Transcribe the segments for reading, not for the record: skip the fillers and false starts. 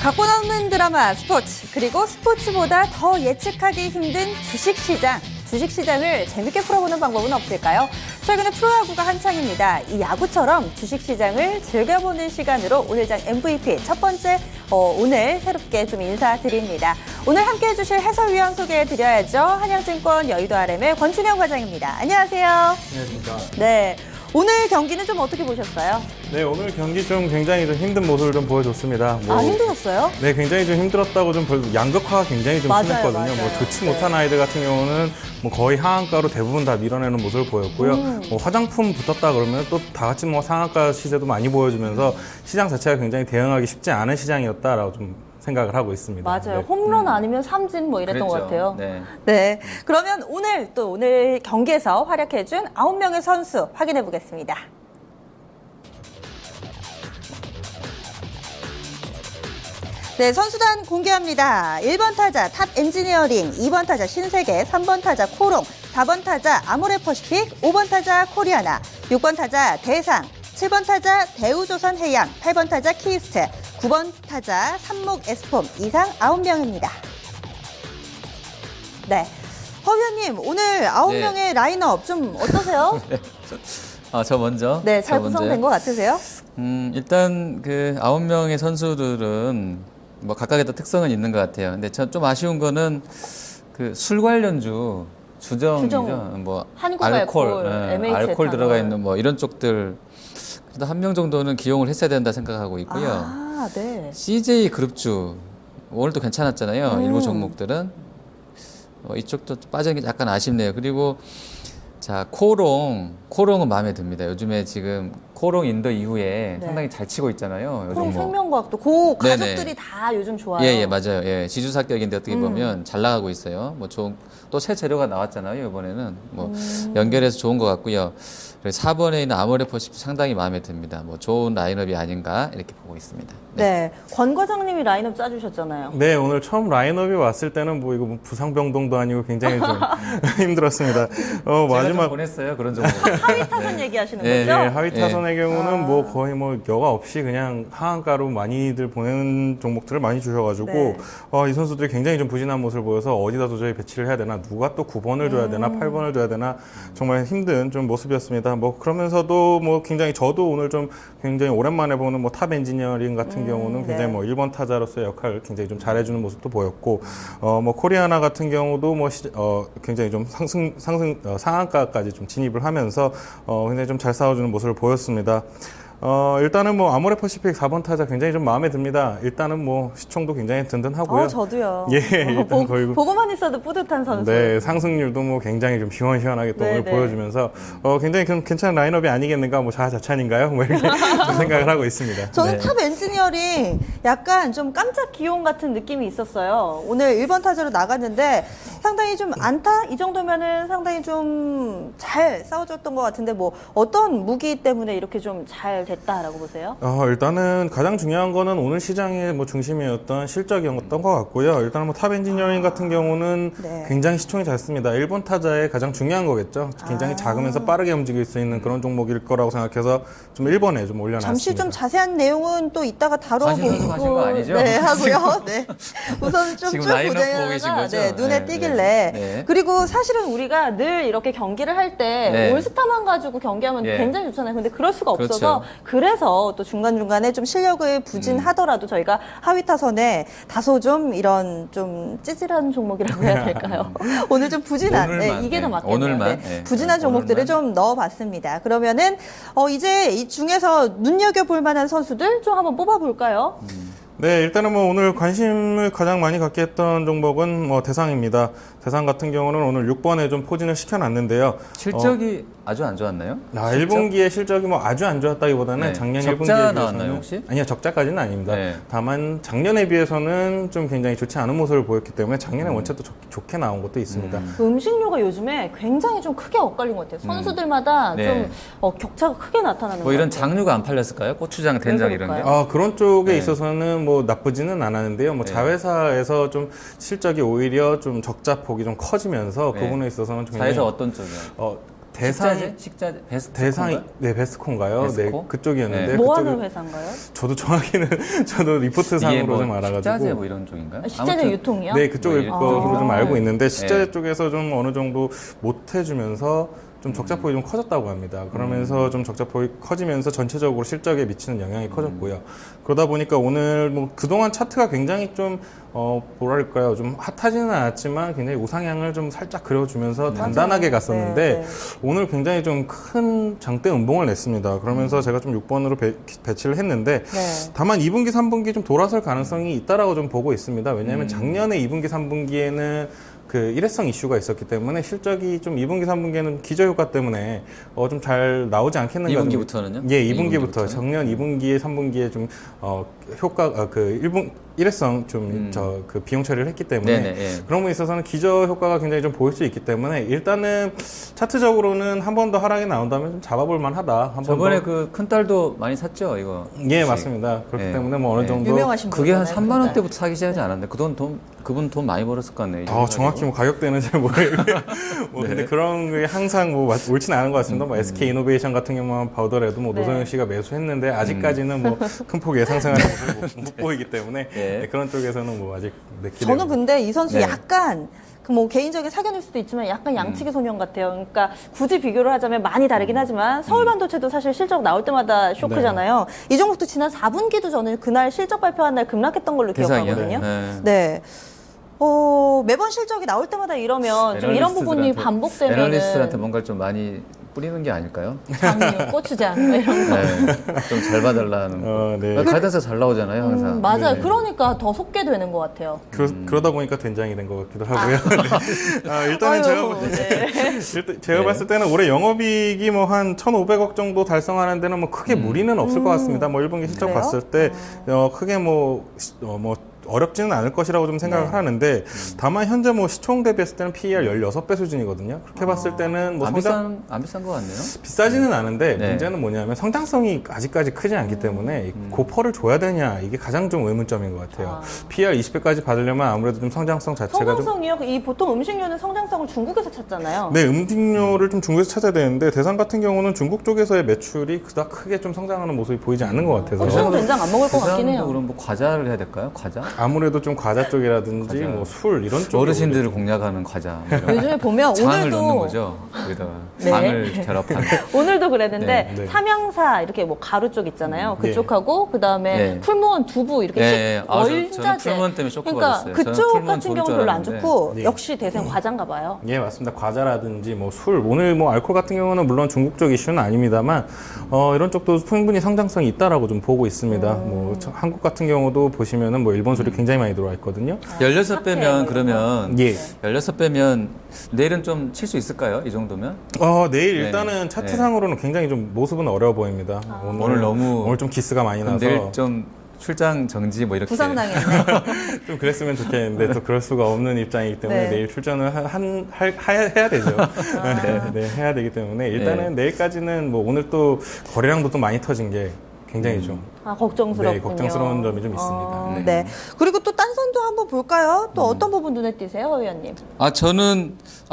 각본 없는 드라마 스포츠, 그리고 스포츠보다 더 예측하기 힘든 주식시장. 주식시장을 재밌게 풀어보는 방법은 없을까요? 최근에 프로야구가 한창입니다. 이 야구처럼 주식시장을 즐겨보는 시간으로 오늘 장 MVP 첫 번째 오늘 새롭게 좀 인사드립니다. 오늘 함께해 주실 해설위원 소개해드려야죠. 한양증권 여의도 RM의 권춘영 과장입니다. 안녕하세요. 안녕하십니까. 네. 오늘 경기는 좀 어떻게 보셨어요? 네, 오늘 경기 좀 굉장히 좀 힘든 모습을 좀 보여줬습니다. 힘드셨어요? 네, 굉장히 좀 힘들었다고 좀 양극화가 굉장히 좀 맞아요, 심했거든요. 맞아요. 뭐 좋지 네. 못한 아이들 같은 경우는 뭐 거의 하한가로 대부분 다 밀어내는 모습을 보였고요. 뭐 화장품 붙었다 그러면 또 다 같이 뭐 상한가 시세도 많이 보여주면서 시장 자체가 굉장히 대응하기 쉽지 않은 시장이었다라고 좀 생각을 하고 있습니다. 맞아요. 네. 홈런 아니면 삼진 뭐 이랬던 것 같아요. 네. 네. 그러면 오늘 경기에서 활약해준 9명의 선수 확인해 보겠습니다. 네, 선수단 공개합니다. 1번 타자 탑 엔지니어링, 2번 타자 신세계, 3번 타자 코롱, 4번 타자 아모레퍼시픽, 5번 타자 코리아나, 6번 타자 대상, 7번 타자 대우조선해양, 8번 타자 키스트, 9번 타자 삼목 에스폼 이상 9명입니다. 네. 허 위원님, 오늘 9명의 라인업 좀 어떠세요? 저 먼저. 네, 잘 저 먼저. 구성된 것 같으세요? 일단 그 9명의 선수들은 뭐 각각의 다 특성은 있는 것 같아요. 근데 전 좀 아쉬운 거는 그 술 관련주 주정이죠. 뭐 한국 알코올, MH 알코올 들어가 에탄올. 있는 뭐 이런 쪽들 그래도 한 명 정도는 기용을 했어야 된다 생각하고 있고요. 아, 네. CJ 그룹주 오늘도 괜찮았잖아요. 일부 종목들은 이쪽도 빠진 게 약간 아쉽네요. 그리고 자 코롱은 마음에 듭니다. 요즘에 지금 코롱 인더 이후에 네. 상당히 잘 치고 있잖아요. 요즘 코롱 뭐. 생명과학도 그 네네. 가족들이 다 요즘 좋아요. 예, 맞아요. 예, 지주사격인데 어떻게 보면 잘 나가고 있어요. 뭐 또 새 재료가 나왔잖아요. 이번에는 뭐 연결해서 좋은 것 같고요. 그리고 4번에 있는 아모레퍼시픽 상당히 마음에 듭니다. 뭐 좋은 라인업이 아닌가 이렇게 보고 있습니다. 네. 권 과장님이 라인업 짜주셨잖아요. 네, 오늘 처음 라인업이 왔을 때는 뭐 이거 뭐 부상병동도 아니고 굉장히 좀 힘들었습니다. 제가 마지막 좀 보냈어요. 그런 정도. 하위 타선 얘기하시는 네, 거죠? 네, 하위 타선의 경우는 뭐 거의 뭐 여과 없이 그냥 하한가로 많이들 보내는 종목들을 많이 주셔가지고 네. 이 선수들이 굉장히 좀 부진한 모습을 보여서 어디다 도저히 배치를 해야 되나, 누가 또 9번을 줘야 되나, 8번을 줘야 되나 정말 힘든 좀 모습이었습니다. 뭐 그러면서도 뭐 굉장히 저도 오늘 좀 굉장히 오랜만에 보는 뭐 탑 엔지니어링 같은 경우는 굉장히 네. 뭐 1번 타자로서의 역할을 굉장히 좀 잘해주는 모습도 보였고 뭐 코리아나 같은 경우도 뭐 굉장히 좀 상한가까지 좀 진입을 하면서 굉장히 좀 잘 싸워주는 모습을 보였습니다. 일단은 뭐 아모레퍼시픽 4번 타자 굉장히 좀 마음에 듭니다. 일단은 뭐 시총도 굉장히 든든하고요. 저도요. 예, 일단 거의 보고만 있어도 뿌듯한 선수. 네, 상승률도 뭐 굉장히 좀 시원시원하게 또 네, 오늘 네. 보여주면서 굉장히 괜찮은 라인업이 아니겠는가, 뭐 자아자찬인가요? 뭐 이렇게 좀 생각을 하고 있습니다. 저는 네. 탑 엔지니어링 약간 좀 깜짝 기용 같은 느낌이 있었어요. 오늘 1번 타자로 나갔는데 상당히 좀 안타? 이 정도면은 상당히 좀 잘 싸워줬던 것 같은데 뭐 어떤 무기 때문에 이렇게 좀 잘 됐다라고 보세요? 일단은 가장 중요한 거는 오늘 시장의 뭐 중심이었던 실적이었던 것 같고요. 일단은 뭐 탑 엔지니어링 같은 경우는 네. 굉장히 시총이 작습니다. 1번 타자의 가장 중요한 거겠죠. 굉장히 작으면서 빠르게 움직일 수 있는 그런 종목일 거라고 생각해서 좀 1번에 좀 올려놨습니다. 잠시 좀 자세한 내용은 또 이따가 다뤄보고 사실 하신 거 아니죠? 네, 하고요. 네. 우선 좀 지금 쭉 라인업 보고 보다가 계신 거죠? 네, 눈에 네, 띄길래. 네, 네. 그리고 사실은 우리가 늘 이렇게 경기를 할 때 네. 올스타만 가지고 경기하면 예. 굉장히 좋잖아요. 근데 그럴 수가 없어서 그렇죠. 그래서 또 중간중간에 좀 실력을 부진하더라도 저희가 하위 타선에 다소 좀 이런 좀 찌질한 종목이라고 해야 될까요? 오늘 좀 부진한, 오늘만, 이게 더 네. 맞겠네요. 오늘만, 네. 네. 부진한 종목들을 오늘만. 좀 넣어봤습니다. 그러면은 이제 이 중에서 눈여겨볼 만한 선수들 좀 한번 뽑아볼까요? 네, 일단은 뭐 오늘 관심을 가장 많이 갖게 했던 종목은 뭐 대상입니다. 대상 같은 경우는 오늘 6번에 좀 포진을 시켜놨는데요. 실적이 아주 안 좋았나요? 1분기의 실적이 뭐 아주 안 좋았다기보다는 네. 작년 적자 1분기에 비해서는 나왔나요, 혹시? 아니요, 적자까지는 아닙니다. 네. 다만 작년에 비해서는 좀 굉장히 좋지 않은 모습을 보였기 때문에 작년에 원체도 좋게 나온 것도 있습니다. 음식료가 요즘에 굉장히 좀 크게 엇갈린 것 같아요. 선수들마다 네. 좀 격차가 크게 나타나는 뭐 이런 것 같아요. 장류가 안 팔렸을까요? 고추장, 된장 이런 게? 그럴까요? 그런 쪽에 네. 있어서는 뭐 나쁘지는 않았는데요. 뭐 네. 자회사에서 좀 실적이 오히려 좀 적자 폭이 좀 커지면서 네. 그 부분에 있어서는 좀 자에서 굉장히 어떤 쪽이요? 식자재 대상이 베스트콘가? 네 베스코인가요? 베스코? 네 그쪽이었는데 네. 뭐 그쪽이- 하는 회사인가요? 저도 정확히는 저도 리포트 이게 상으로 뭐 좀 알아가지고 식자재 뭐 이런 쪽인가요? 식자재 아무튼 유통이요? 네 그쪽일 뭐 거로 이쪽으로 좀 알고 있는데 식자재 네. 쪽에서 좀 어느 정도 못 해주면서 좀 적자폭이 좀 커졌다고 합니다. 그러면서 좀 적자폭이 커지면서 전체적으로 실적에 미치는 영향이 커졌고요. 그러다 보니까 오늘 뭐 그동안 차트가 굉장히 좀 뭐랄까요, 좀 핫하지는 않았지만 굉장히 우상향을 좀 살짝 그려주면서 단단하게 갔었는데 네, 네. 오늘 굉장히 좀 큰 장대 음봉을 냈습니다. 그러면서 제가 좀 6번으로 배치를 했는데 네. 다만 2분기, 3분기 좀 돌아설 가능성이 있다라고 좀 보고 있습니다. 왜냐하면 작년에 2분기, 3분기에는 그 일회성 이슈가 있었기 때문에 실적이 좀 2분기, 3분기에는 기저효과 때문에 좀 잘 나오지 않겠는가. 2분기부터는요? 예, 2분기부터. 2분기부터는? 작년 2분기에, 3분기에 좀 효과 일회성 좀 그 비용 처리를 했기 때문에 네네, 예. 그런 부분에 있어서는 기저 효과가 굉장히 좀 보일 수 있기 때문에 일단은 차트적으로는 한 번 더 하락이 나온다면 좀 잡아볼 만하다. 한 번 저번에 더. 그 큰 딸도 많이 샀죠, 이거. 예, 혹시? 맞습니다. 그렇기 예. 때문에 뭐 어느 예. 정도 유명하신 그게 한 분이잖아요, 3만 그때. 원대부터 사기 시작하지 않았는데 그분 돈 많이 벌었을 것 같네요. 정확히 뭐 가격대는 잘 모르겠고 뭐 네. 근데 그런 게 항상 뭐 옳지는 않은 것 같습니다. 뭐 SK 이노베이션 같은 경우만 봐더라도 뭐 네. 노성현 씨가 매수했는데 아직까지는 뭐 큰 폭 예상상하는 모습을 못 보이기 때문에 네. 네, 그런 쪽에서는 뭐 아직 기대. 저는 근데 이 선수 네. 약간 그 뭐 개인적인 사견일 수도 있지만 약간 양치기 소년 같아요. 그러니까 굳이 비교를 하자면 많이 다르긴 하지만 서울반도체도 사실 실적 나올 때마다 쇼크잖아요. 이 종목도 지난 4분기도 저는 그날 실적 발표한 날 급락했던 걸로 대상이요? 기억하거든요. 네. 네. 매번 실적이 나올 때마다 이러면 좀 이런 부분이 애널리스트들한테- 반복되면 애널리스트한테 뭔가를 좀 많이 뿌리는 게 아닐까요? 장류, 고추장 뭐 이런 거. 네. 좀 잘 봐달라는. 네. 가이드에서 잘 나오잖아요, 항상. 맞아요. 네. 그러니까 더 속게 되는 것 같아요. 그러다 보니까 된장이 된 것 같기도 하고요. 네. 일단은 제가 네. 봤을 때는 올해 영업이익이 뭐 한 1,500억 정도 달성하는 데는 뭐 크게 무리는 없을 것 같습니다. 뭐 1분기 실적 그래요? 봤을 때 크게 뭐 어렵지는 않을 것이라고 좀 생각을 하는데 다만 현재 뭐 시총 대비했을 때는 PER 16배 수준이거든요. 그렇게 봤을 때는 뭐 안 비싼 것 같네요. 비싸지는 않은데 네. 문제는 뭐냐면 성장성이 아직까지 크지 않기 때문에 이 고퍼를 줘야 되냐 이게 가장 좀 의문점인 것 같아요. PER 20배까지 받으려면 아무래도 좀 성장성 자체가 좀 성장성이요? 이 보통 음식료는 성장성을 중국에서 찾잖아요. 네, 음식료를 좀 중국에서 찾아야 되는데 대상 같은 경우는 중국 쪽에서의 매출이 그닥 크게 좀 성장하는 모습이 보이지 않는 것 같아서 저는 된장 안 먹을 것 같긴 대상도 해요. 그럼 뭐 과자를 해야 될까요? 과자? 아무래도 좀 과자 쪽이라든지 과자. 뭐 술 이런 쪽 어르신들을 공략하는 과자. 뭐 이런 요즘에 보면 장을 오늘도 넣는 거죠. 거기다가 네. 장을 결합하는. 오늘도 그랬는데 네, 네. 삼양사 이렇게 뭐 가루 쪽 있잖아요. 네. 그쪽하고 그다음에 네. 풀무원 두부 이렇게 네, 저는 원자재. 풀무원 때문에 쇼크 그러니까 받았어요. 저는 그쪽 풀무원 같은 좋을 경우는 줄 별로 안 알았는데. 좋고 네. 역시 대세는 과자인가 봐요. 예, 맞습니다. 과자라든지 뭐 술, 오늘 뭐 알코올 같은 경우는 물론 중국 쪽 이슈는 아닙니다만 이런 쪽도 충분히 성장성이 있다라고 좀 보고 있습니다. 뭐 한국 같은 경우도 보시면은 뭐 일본 술이 굉장히 많이 들어와 있거든요. 16배면 그러면 예. 16배면 내일은 좀 칠 수 있을까요? 이 정도면? 내일 네. 일단은 차트상으로는 굉장히 좀 모습은 어려워 보입니다. 오늘 좀 기스가 많이 그럼 나서 내일 좀 출장 정지 뭐 이렇게. 부상당했네. 좀 그랬으면 좋겠는데 또 그럴 수가 없는 입장이기 때문에 네. 내일 출전을 해야 되죠. 네, 해야 되기 때문에 일단은 내일까지는 뭐 오늘 또 거래량도 또 많이 터진 게 굉장히 좀 걱정스럽군요. 네, 걱정스러운 점이 좀 있습니다. 네. 그리고 또 딴 선도 한번 볼까요? 또 어떤 부분 눈에 띄세요, 허 의원님?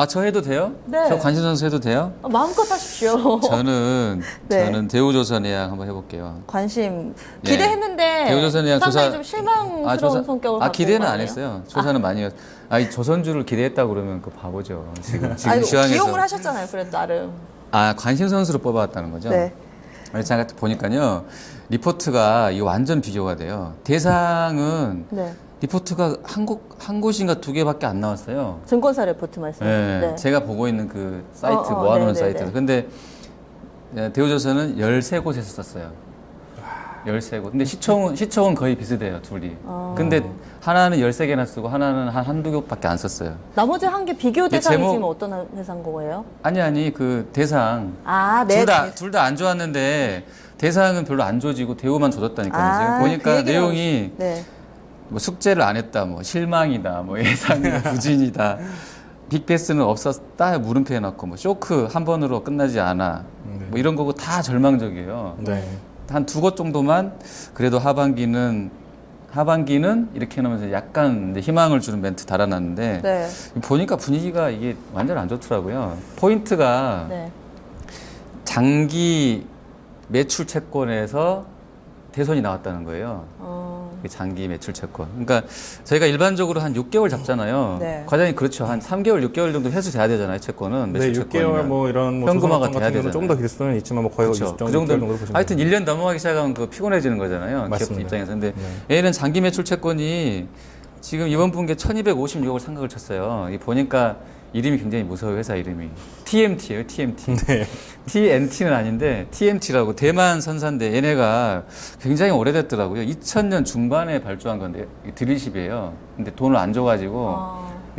저 해도 돼요? 네. 저 관심 선수 해도 돼요? 마음껏 하십시오. 저는 네. 대우조선해양 한번 해볼게요. 관심 예. 기대했는데 대우조선해양 상당히 조사- 좀 실망스러운 성격을 갖고 기대는 있는 거 안 아니에요? 했어요. 조사는 많이 했. 조선주를 기대했다 그러면 그 바보죠. 지금 아니, 시황에서. 기용을 하셨잖아요, 그래도 나름. 관심 선수로 뽑아왔다는 거죠. 네. 그래서 제가 보니까요 리포트가 이거 완전 비교가 돼요. 대상은 네. 리포트가 한 곳인가 두 개밖에 안 나왔어요. 증권사 레포트 네, 말씀하시죠. 네. 제가 보고 있는 그 사이트 네, 모아놓은 네, 사이트에서. 네. 근데 대우조선은 13곳에서 썼어요. 13곳. 근데 시총은 거의 비슷해요, 둘이. 근데 하나는 13개나 쓰고 하나는 한두 곳밖에 안 썼어요. 나머지 한 개 비교 대상이 제목- 지금 어떤 회사인 거예요? 아니 그 대상 네. 둘 다 안 좋았는데 대상은 별로 안 좋아지고 대우만 좋아졌다니까요. 지금 그 보니까 얘기를 내용이 네. 뭐 숙제를 안 했다, 뭐 실망이다, 뭐 예상이 부진이다, 빅패스는 없었다 물음표 해놓고 뭐 쇼크 한 번으로 끝나지 않아, 뭐 이런 거고 다 절망적이에요. 네. 한 두 곳 정도만 그래도 하반기는 이렇게 해놓으면서 약간 이제 희망을 주는 멘트 달아놨는데 네. 보니까 분위기가 이게 완전 안 좋더라고요. 포인트가 네. 장기 매출 채권에서 대손이 나왔다는 거예요. 장기 매출 채권. 그러니까 저희가 일반적으로 한 6개월 잡잖아요. 네. 과장님 그렇죠. 한 3개월, 6개월 정도 회수돼야 되잖아요. 채권은 네, 매출 6개월 채권이면. 뭐 이런 뭐 현금화가 조선업종 돼야 같은 경우는 좀 더 길 수는 있지만 뭐 거의 그렇죠. 그 정도 보시면 하여튼 됩니다. 1년 넘어가기 시작하면 그 피곤해지는 거잖아요. 기업 맞습니다. 입장에서. 근데 네. 얘는 장기 매출 채권이 지금 이번 분기에 1256을 상각을 쳤어요. 이 보니까 이름이 굉장히 무서워요. 회사 이름이. TMT예요. TMT. 네. TNT는 아닌데 TMT라고 대만 선사인데 얘네가 굉장히 오래됐더라고요. 2000년 중반에 발주한 건데 드릴십이에요. 근데 돈을 안 줘가지고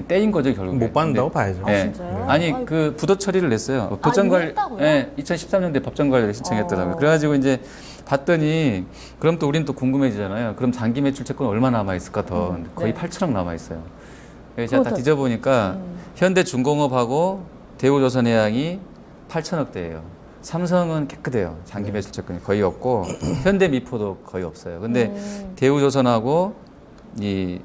떼인 거죠 결국에. 못 받는다고 근데- 봐야죠. 아, 네. 진짜요? 아니 아이고. 그 부도 처리를 냈어요. 이거 법정관리. 했다고요? 네, 2013년도에 법정관리를 신청했더라고요. 어. 그래가지고 이제 봤더니 그럼 또 우린 또 궁금해지잖아요. 그럼 장기 매출 채권 얼마 남아 있을까 더 거의 네. 8천억 남아 있어요. 그래서 제가 다 그것도- 뒤져보니까 현대중공업하고 대우조선해양이 8천억 대예요. 삼성은 깨끗해요. 장기 매출 채권이 거의 없고 현대미포도 거의 없어요. 근데 대우조선하고 이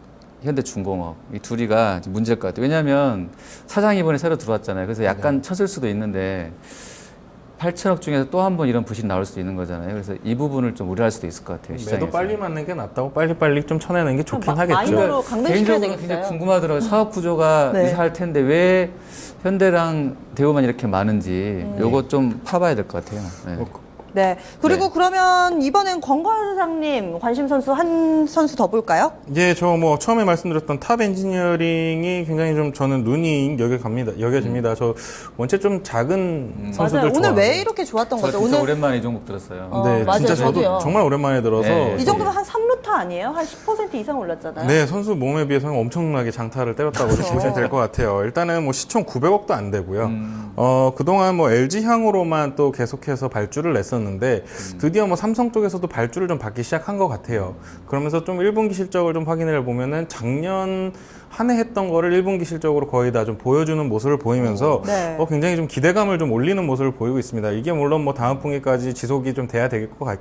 현대중공업 이 둘이가 문제일 것 같아요. 왜냐하면 사장이 이번에 새로 들어왔잖아요. 그래서 약간 쳤을 수도 있는데 8천억 중에서 또 한 번 이런 부실이 나올 수도 있는 거잖아요. 그래서 이 부분을 좀 우려할 수도 있을 것 같아요. 시장에서. 매도 빨리 맞는 게 낫다고 빨리빨리 좀 쳐내는 게 좋긴 마- 하겠죠. 마인드로 강등시켜야 개인적으로 되겠어요. 굉장히 궁금하더라고요. 사업 구조가 네. 이사할 텐데 왜 현대랑 대우만 이렇게 많은지 요거 좀 파봐야 될 것 같아요. 네. 네. 그리고 네. 그러면 이번엔 권과장님 관심 선수 한 선수 더 볼까요? 예, 저 뭐 처음에 말씀드렸던 탑 엔지니어링이 굉장히 좀 저는 눈이 여겨집니다. 저 원체 좀 작은 선수들 맞아요. 오늘 좋아하고. 왜 이렇게 좋았던 저 거죠? 진짜 오늘 오랜만에 이 종목 들었어요. 어, 네, 맞아요. 진짜 저도 저도요. 정말 오랜만에 들어서 네. 이 정도면 한 3루타 아니에요? 한 10% 이상 올랐잖아요. 네, 선수 몸에 비해서는 엄청나게 장타를 때렸다고 그렇죠. 보시면 될 것 같아요. 일단은 뭐 시총 900억도 안 되고요. 그동안 뭐 LG향으로만 또 계속해서 발주를 냈었는데 드디어 뭐 삼성 쪽에서도 발주를 좀 받기 시작한 것 같아요. 그러면서 좀 1분기 실적을 좀 확인해 보면은 작년 한 해 했던 거를 1분기 실적으로 거의 다 좀 보여주는 모습을 보이면서 네. 굉장히 좀 기대감을 좀 올리는 모습을 보이고 있습니다. 이게 물론 뭐 다음 분기까지 지속이 좀 돼야 될 것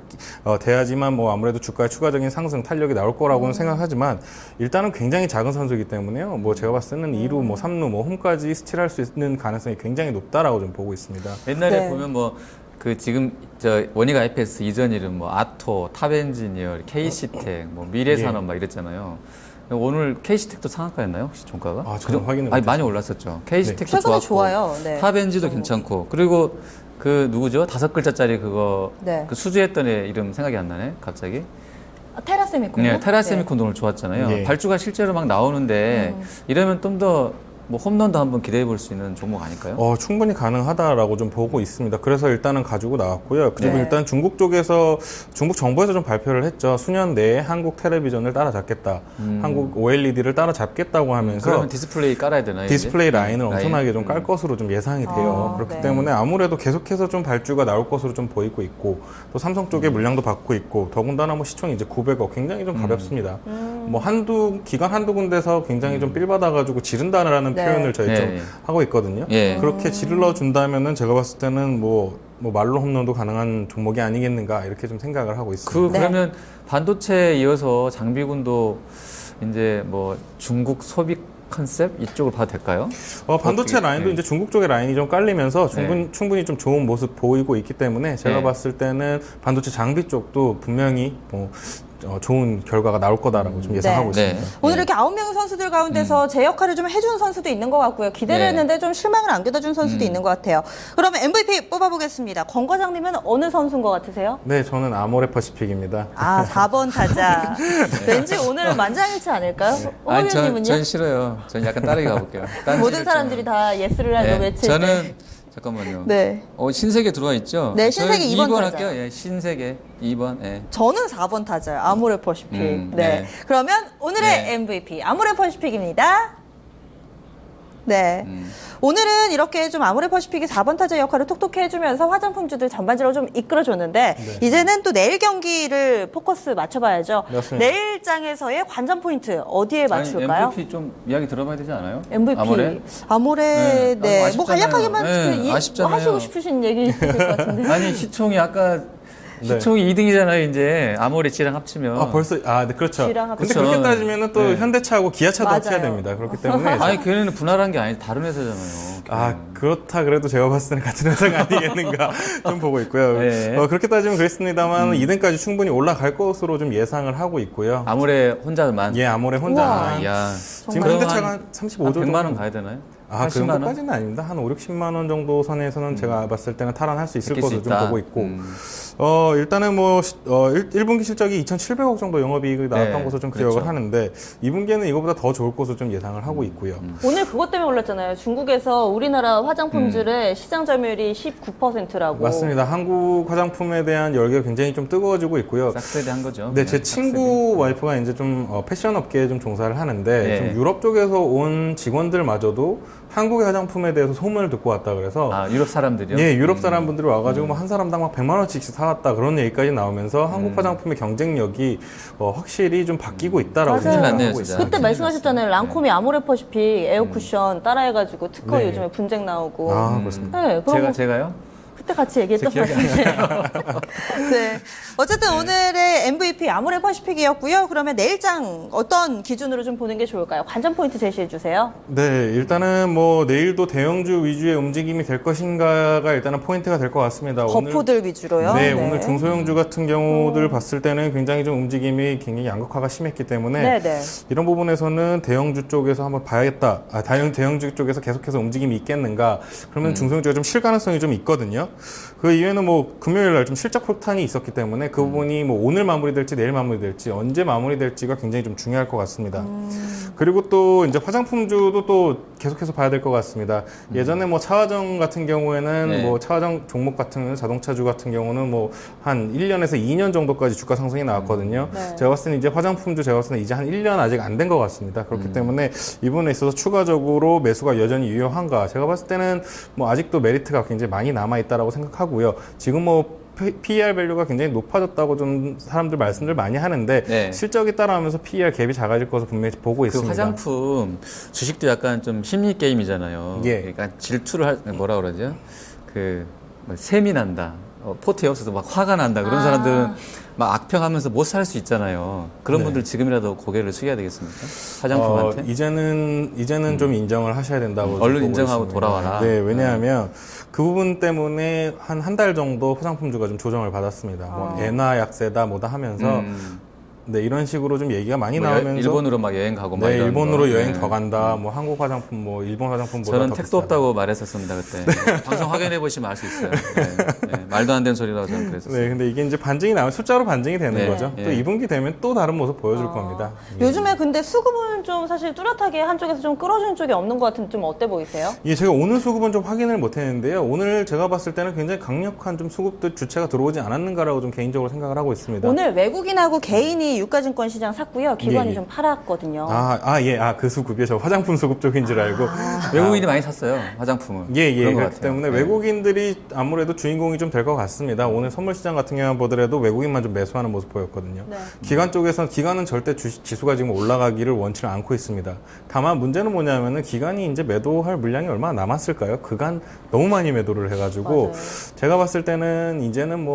돼야지만 뭐 아무래도 주가의 추가적인 상승 탄력이 나올 거라고는 생각하지만 일단은 굉장히 작은 선수이기 때문에요. 뭐 제가 봤을 때는 2루, 뭐 3루, 뭐 홈까지 스틸할 수 있는 가능성이 굉장히 높다라고 좀 보고 있습니다. 옛날에 네. 보면 뭐 그 지금 저 원익 IPS 이전 이름 뭐 아토, 탑엔지니어, KC텍, 뭐 미래산업 막 이랬잖아요. 오늘 KC텍도 상한가였나요? 혹시 종가가? 아, 저는 확인을 아니 못했어요. 많이 올랐었죠. KC텍도 최근에 좋았고, 좋아요. 네. 탑엔지도 괜찮고, 그리고 그 누구죠? 5글자짜리 그거 네. 그 수주했던 애 이름 생각이 안 나네. 갑자기. 테라세미콘. 네, 테라세미콘 오늘 좋았잖아요. 예. 발주가 실제로 막 나오는데 이러면 좀 더 뭐 홈런도 한번 기대해 볼 수 있는 종목 아닐까요? 충분히 가능하다라고 좀 보고 있습니다. 그래서 일단은 가지고 나왔고요. 그리고 네. 일단 중국 정부에서 좀 발표를 했죠. 수년 내에 한국 텔레비전을 따라잡겠다. 한국 OLED를 따라잡겠다고 하면서 그러면 디스플레이 깔아야 되나요? 디스플레이 이제? 라인을 엄청나게 좀 깔 것으로 좀 예상이 돼요. 그렇기 네. 때문에 아무래도 계속해서 좀 발주가 나올 것으로 좀 보이고 있고 또 삼성 쪽에 물량도 받고 있고 더군다나 뭐 시총이 이제 900억 굉장히 좀 가볍습니다. 뭐 기관 한두 군데서 굉장히 좀 삘 받아가지고 지른다라는 네. 표현을 저희 예, 좀 예. 하고 있거든요. 예. 그렇게 지를러 준다면은 제가 봤을 때는 뭐 말로 홈런도 가능한 종목이 아니겠는가 이렇게 좀 생각을 하고 있습니다. 네. 그러면 반도체에 이어서 장비군도 이제 뭐 중국 소비 컨셉 이쪽을 봐도 될까요? 반도체 어떻게, 라인도 네. 이제 중국 쪽의 라인이 좀 깔리면서 네. 충분히 좀 좋은 모습 보이고 있기 때문에 제가 네. 봤을 때는 반도체 장비 쪽도 분명히 좋은 결과가 나올 거다라고 좀 예상하고 네. 있습니다. 오늘 이렇게 9명의 선수들 가운데서 제 역할을 좀 해준 선수도 있는 것 같고요. 기대를 네. 했는데 좀 실망을 안겨다 준 선수도 있는 것 같아요. 그러면 MVP 뽑아보겠습니다. 권 과장님은 어느 선수인 것 같으세요? 네, 저는 아모레 퍼시픽입니다. 아, 4번 타자. 왠지 오늘 만장일치 아닐까요? 오 아니, 의원님은요? 전 싫어요. 전 약간 따르게 가볼게요. 모든 사람들이 다 예스를 하고 네, 외칠 때. 저는 잠깐만요. 네. 신세계 들어와 있죠? 네, 신세계 저는 2번 2번 타자. 할게요. 예, 신세계 2번. 예. 저는 4번 타자예요. 아모레 퍼시픽. 네. 네. 그러면 오늘의 네. MVP 아모레 퍼시픽입니다. 네. 오늘은 이렇게 좀 아모레 퍼시픽이 4번 타자 역할을 톡톡히 해주면서 화장품주들 전반적으로 좀 이끌어줬는데 이제는 또 내일 경기를 포커스 맞춰봐야죠. 맞습니다. 내일장에서의 관전 포인트 어디에 맞출까요? 아니, MVP 좀 이야기 들어봐야 되지 않아요? MVP. 아모레? 네. 네. 뭐 아쉽잖아요. 간략하게만 네, 뭐 아쉽잖아요. 하시고 싶으신 얘기 있으실 것 같은데. 아니 시총이 아까 네. 시총이 2등이잖아요, 이제. 아모레 G랑 합치면. 아, 벌써, 네, 그렇죠. G랑 근데 합치면. 그렇게 따지면은 또 네. 현대차하고 기아차도 맞아요. 합쳐야 됩니다. 그렇기 때문에. 아니, 걔네는 분할한 게 아니지. 다른 회사잖아요. 그렇다 그래도 제가 봤을 때는 같은 회사가 아니겠는가 좀 보고 있고요. 네. 그렇게 따지면 그렇습니다만 2등까지 충분히 올라갈 것으로 좀 예상을 하고 있고요. 아모레 혼자만. 예, 아모레 혼자. 우와. 야. 지금 그럼 현대차가 한 한 35조 정도. 100만 원 가야 되나요? 그 80만 원? 정도까지는 아닙니다. 한 5, 60만 원 정도 선에서는 제가 봤을 때는 탈환할 수 있을 느낄 수 것으로 좀 있다. 보고 있고. 일단은 뭐 1분기 실적이 2,700억 정도 영업이익이 나왔던 네, 것으로 좀 그렇죠. 기억을 하는데 2분기에는 이거보다 더 좋을 것으로 좀 예상을 하고 있고요. 오늘 그것 때문에 올랐잖아요. 중국에서 우리나라 화장품들의 시장 점유율이 19%라고. 맞습니다. 한국 화장품에 대한 열기가 굉장히 좀 뜨거워지고 있고요. 싹세대한 거죠. 네, 제 그냥 친구 와이프가 이제 좀 패션 업계에 좀 종사를 하는데 네. 좀 유럽 쪽에서 온 직원들마저도 한국의 화장품에 대해서 소문을 듣고 왔다 그래서 싹세대. 유럽 사람들이요? 예, 유럽 사람분들이 와가지고 뭐 한 사람당 막 100만 원씩씩 사왔다 그런 얘기까지 나오면서 한국 화장품의 경쟁력이 확실히 좀 바뀌고 있다라고 맞아요. 생각을 났네요, 하고 진짜. 있어요. 그때 말씀하셨잖아요. 랑콤이 아모레 퍼시픽 에어쿠션 따라해가지고 특허 네. 요즘에 분쟁 나오고. 아, 그렇습니다. 네, 그런 거 제가요? 그때 같이 얘기했던 제 기억이 안 말씀이에요. 네. 어쨌든 오늘의 MVP 아모레 퍼시픽이었고요. 그러면 내일장 어떤 기준으로 좀 보는 게 좋을까요? 관전 포인트 제시해 주세요. 네, 일단은 뭐 내일도 대형주 위주의 움직임이 될 것인가가 일단은 포인트가 될 것 같습니다. 거포들 위주로요. 네, 오늘 중소형주 같은 경우들 봤을 때는 굉장히 좀 움직임이 굉장히 양극화가 심했기 때문에 네네. 이런 부분에서는 대형주 쪽에서 한번 봐야겠다. 대형주 쪽에서 계속해서 움직임이 있겠는가? 그러면 중소형주가 좀 실 가능성이 좀 있거든요. 그 이후에는 뭐 금요일 날 좀 실적 폭탄이 있었기 때문에 그 부분이 뭐 오늘 마무리될지 내일 마무리될지 언제 마무리될지가 굉장히 좀 중요할 것 같습니다. 그리고 또 이제 화장품주도 또 계속해서 봐야 될 것 같습니다. 예전에 뭐 차화정 같은 경우에는 네. 뭐 차화정 종목 같은 자동차주 같은 경우는 뭐 한 1년에서 2년 정도까지 주가 상승이 나왔거든요. 네. 제가 봤을 때는 이제 화장품주 제가 봤을 때는 이제 한 1년 아직 안 된 것 같습니다. 그렇기 때문에 이 부분에 있어서 추가적으로 매수가 여전히 유효한가? 제가 봤을 때는 뭐 아직도 메리트가 굉장히 많이 남아 있다라고 생각하고요. 지금 뭐 PER 밸류가 굉장히 높아졌다고 좀 사람들 말씀들 많이 하는데 네. 실적이 따라오면서 PER 갭이 작아질 것을 분명히 보고 그 있습니다. 화장품 주식도 약간 좀 심리 게임이잖아요. 예. 그러니까 질투를 뭐라 그러죠? 뭐 셈이 난다. 포트에 없어서 막 화가 난다. 그런 사람들은 막 악평하면서 못 살 수 있잖아요. 그런 네. 분들 지금이라도 고개를 숙여야 되겠습니까? 화장품한테? 이제는 좀 인정을 하셔야 된다고 좀 얼른 보고 인정하고 있습니다. 돌아와라. 네, 왜냐하면 그 부분 때문에 한 달 정도 화장품주가 좀 조정을 받았습니다. 뭐 엔화 약세다 뭐다 하면서 네, 이런 식으로 좀 얘기가 많이 뭐 나오면서 일본으로 막 여행 가고 막 네, 이런 일본으로 거. 여행 네. 더 간다. 뭐 한국 화장품, 뭐 일본 화장품보다 저는 더 택도 비싸다. 없다고 말했었습니다 그때. 방송 확인해 보시면 알 수 있어요. 네. 네. 말도 안 되는 소리라고 저는 그랬었어요. 네, 근데 이게 이제 반증이 나면 숫자로 반증이 되는 네. 거죠. 예. 또 2분기 되면 또 다른 모습 보여줄 겁니다. 요즘에 근데 수급은 좀 사실 뚜렷하게 한쪽에서 좀 끌어주는 쪽이 없는 것 같은데 좀 어때 보이세요? 예, 제가 오늘 수급은 좀 확인을 못 했는데요. 오늘 제가 봤을 때는 굉장히 강력한 좀 수급들 주체가 들어오지 않았는가라고 좀 개인적으로 생각을 하고 있습니다. 오늘 외국인하고 개인이 유가증권 시장 샀고요. 기관이 예, 예. 좀 팔았거든요. 그 수급이요. 저 화장품 수급 쪽인 줄 알고. 외국인이 많이 샀어요 화장품을. 예, 그런 것 그렇기 같아요. 때문에 네. 외국인들이 아무래도 주인공이 좀 될 것 같습니다. 오늘 선물 시장 같은 경우 보더라도 외국인만 좀 매수하는 모습 보였거든요. 네. 기관은 절대 지수가 지금 올라가기를 원치를 않고 있습니다. 다만 문제는 뭐냐면은 기관이 이제 매도할 물량이 얼마나 남았을까요? 그간 너무 많이 매도를 해가지고 맞아요. 제가 봤을 때는 이제는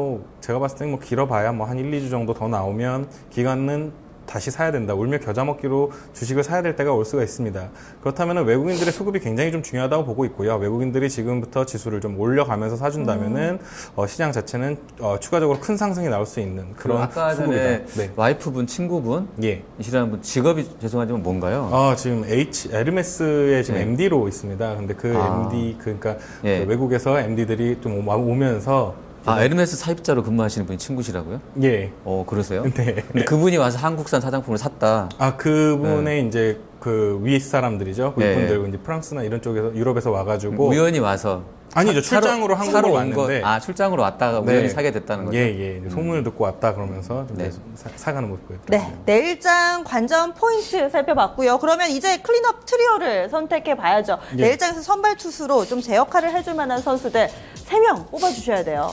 제가 봤을 때는 길어봐야 한 1, 2주 정도 더 나오면 기관은 다시 사야 된다. 울며 겨자 먹기로 주식을 사야 될 때가 올 수가 있습니다. 그렇다면 외국인들의 수급이 굉장히 좀 중요하다고 보고 있고요. 외국인들이 지금부터 지수를 좀 올려가면서 사준다면은 시장 자체는 추가적으로 큰 상승이 나올 수 있는 그럼 그런 아까 수급이다. 전에 네. 와이프분 친구분 예. 이시라는 분 직업이 죄송하지만 뭔가요? 지금 에르메스의 지금 네. MD로 있습니다. 근데 그 아. MD 그러니까 예. 그 외국에서 MD들이 좀 오면서 에르메스 사입자로 근무하시는 분이 친구시라고요? 예. 그러세요? 네. 근데 그분이 와서 한국산 사장품을 샀다. 그분의 이제 그 위 사람들이죠. 네. 그분들 이제 프랑스나 이런 쪽에서 유럽에서 와가지고 우연히 와서 아니죠. 사러- 출장으로 사러 한국으로 온 거- 왔는데 출장으로 왔다가 네. 우연히 사게 됐다는 거죠? 예. 소문을 듣고 왔다 그러면서 좀 네. 사가는 모습 보였더라고요. 네, 내일장 관전 포인트 살펴봤고요. 그러면 이제 클린업 트리오를 선택해 봐야죠. 예. 내일장에서 선발 투수로 좀 제 역할을 해줄 만한 선수들 3명 뽑아주셔야 돼요.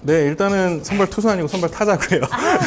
네, 일단은 선발 투수 아니고 선발 타자고요.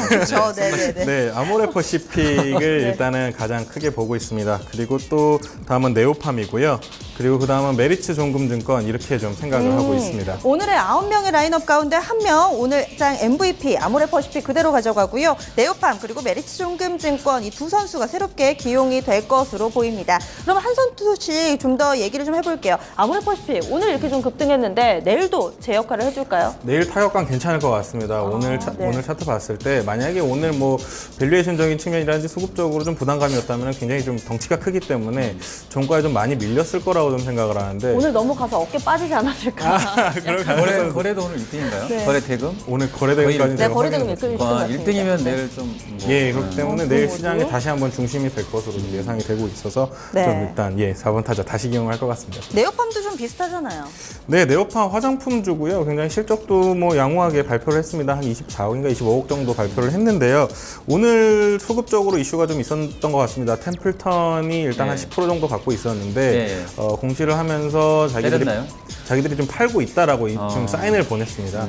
그렇죠. 네네네. 네, 아모레 퍼시픽을 일단은 가장 크게 보고 있습니다. 그리고 또 다음은 네오팜이고요. 그리고 그 다음은 메리츠 종금증권 이렇게 좀 생각을 하고 있습니다. 오늘의 9명의 라인업 가운데 1명 오늘장 MVP 아모레 퍼시픽 그대로 가져가고요. 네오팜 그리고 메리츠 종금증권 이 두 선수가 새롭게 기용이 될 것으로 보입니다. 그럼 한 선수씩 좀 더 얘기를 좀 해볼게요. 아모레 퍼시픽 오늘 이렇게 좀 급등했는데 내일도 제 역할을 해줄까요? 내일 타격감 괜찮을 것 같습니다. 오늘 차트 봤을 때 만약에 오늘 뭐 밸류에이션적인 측면이라든지 수급적으로 좀 부담감이었다면 굉장히 좀 덩치가 크기 때문에 종가에 좀 많이 밀렸을 거라고 좀 생각을 하는데 오늘 넘어가서 어깨 빠지지 않았을까? 그럴 가능성은 거래도 오늘 1등인가요? 네. 거래 대금? 오늘 거래대금까지 네, 제가 거래대금 확인을 1등 같습니다. 1등이면 내일 좀 예, 그렇기 때문에 어, 내일 그럼 시장에 뭐죠? 다시 한번 중심이 될 것으로 좀 예상이 되고 있어서 네. 좀 일단 4번 타자 다시 기용할 것 같습니다. 네오팜도 좀 비슷하잖아요. 네, 네오팜 화장품주고요. 굉장히 실적도 뭐 양호하게 발표를 했습니다. 한 24억인가 25억 정도 발표를 했는데요. 오늘 소급적으로 이슈가 좀 있었던 것 같습니다. 템플턴이 일단 네. 한 10% 정도 갖고 있었는데 네. 공시를 하면서 자기들이 좀 팔고 있다라고 좀 사인을 보냈습니다.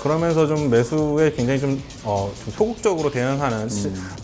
그러면서 좀 매수에 굉장히 좀 소극적으로 대응하는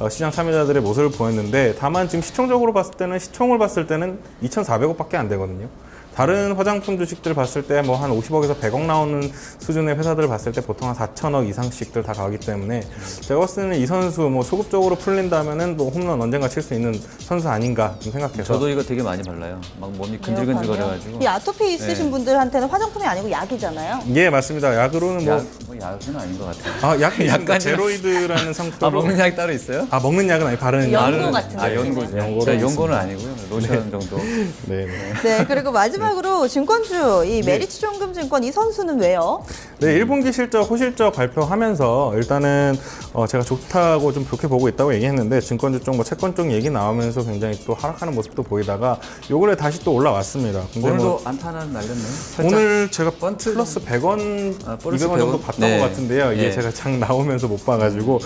시장 참여자들의 모습을 보였는데 다만 지금 시총을 봤을 때는 2,400억밖에 안 되거든요. 다른 화장품 주식들 봤을 때 뭐 한 50억에서 100억 나오는 수준의 회사들을 봤을 때 보통 한 4천억 이상씩들 다 가기 때문에 제가 봤을 때는 이 선수 뭐 소급적으로 풀린다면은 뭐 홈런 언젠가 칠 수 있는 선수 아닌가 좀 생각해서 저도 이거 되게 많이 발라요. 막 몸이 근질근질거려가지고. 이 아토피 있으신 네. 분들한테는 화장품이 아니고 약이잖아요. 예, 맞습니다. 약으로는 약은 아닌 것 같아요. 약이 있습니다. 약간 제로이드라는 상표로 먹는 약이 따로 있어요? 먹는 약은 아니 바르는 연고 약은 같은 연고죠. 연고로 저 있습니다. 연고는 아니고요. 로션 정도. 네. 네, 그리고 마지막으로 증권주 이 메리츠 종금증권 이 선수는 왜요? 네, 1분기 실적, 호실적 발표하면서 일단은 제가 좋다고 좀 좋게 보고 있다고 얘기했는데 증권주 쪽, 뭐 채권 쪽 얘기 나오면서 굉장히 또 하락하는 모습도 보이다가 요번에 다시 또 올라왔습니다. 근데 오늘도 뭐 안타 하나 날렸네요. 살짝. 오늘 제가 번트 플러스 100원, 플러스 200원 정도 100원? 봤던 네. 것 같은데요. 이게 네. 제가 장 나오면서 못 봐가지고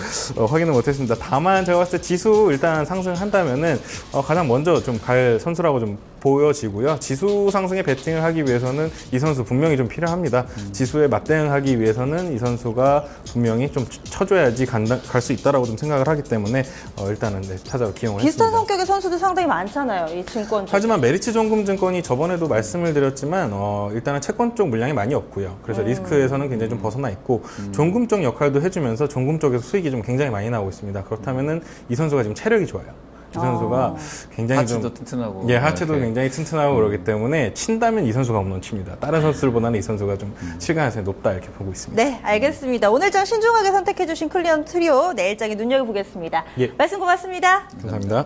확인을 못했습니다. 다만 제가 봤을 때 지수 일단 상승한다면은 가장 먼저 좀 갈 선수라고 좀 보여지고요. 지수 상승에 베팅을 하기 위해서는 이 선수 분명히 좀 필요합니다. 지수에 맞대응하기 위해서는 이 선수가 분명히 좀 쳐줘야지 갈 수 있다라고 좀 생각을 하기 때문에 일단은 타자로 기용을 비슷한 했습니다. 성격의 선수들 상당히 많잖아요. 이 증권주. 하지만 메리츠 종금증권이 저번에도 말씀을 드렸지만 일단은 채권 쪽 물량이 많이 없고요. 그래서 리스크에서는 굉장히 좀 벗어나 있고 종금 쪽 역할도 해주면서 종금 쪽에서 수익이 좀 굉장히 많이 나오고 있습니다. 그렇다면은 이 선수가 지금 체력이 좋아요. 이 선수가 굉장히 하체도 튼튼하고. 예, 하체도 이렇게. 굉장히 튼튼하고 그러기 때문에 친다면 이 선수가 홈런 칩니다. 다른 선수들보다는 이 선수가 좀 실감 가능성이 높다 이렇게 보고 있습니다. 네, 알겠습니다. 오늘장 신중하게 선택해주신 클리언 트리오 내일장에 눈여겨보겠습니다. 예. 말씀 고맙습니다. 감사합니다.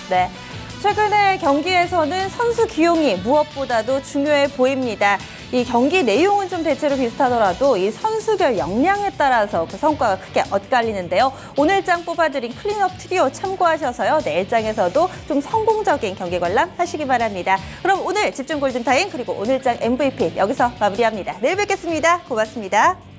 네. 최근의 경기에서는 선수 기용이 무엇보다도 중요해 보입니다. 이 경기 내용은 좀 대체로 비슷하더라도 이 선수별 역량에 따라서 그 성과가 크게 엇갈리는데요. 오늘장 뽑아드린 클린업 트리오 참고하셔서요. 내일장에서도 좀 성공적인 경기 관람 하시기 바랍니다. 그럼 오늘 집중 골든타임 그리고 오늘장 MVP 여기서 마무리합니다. 내일 뵙겠습니다. 고맙습니다.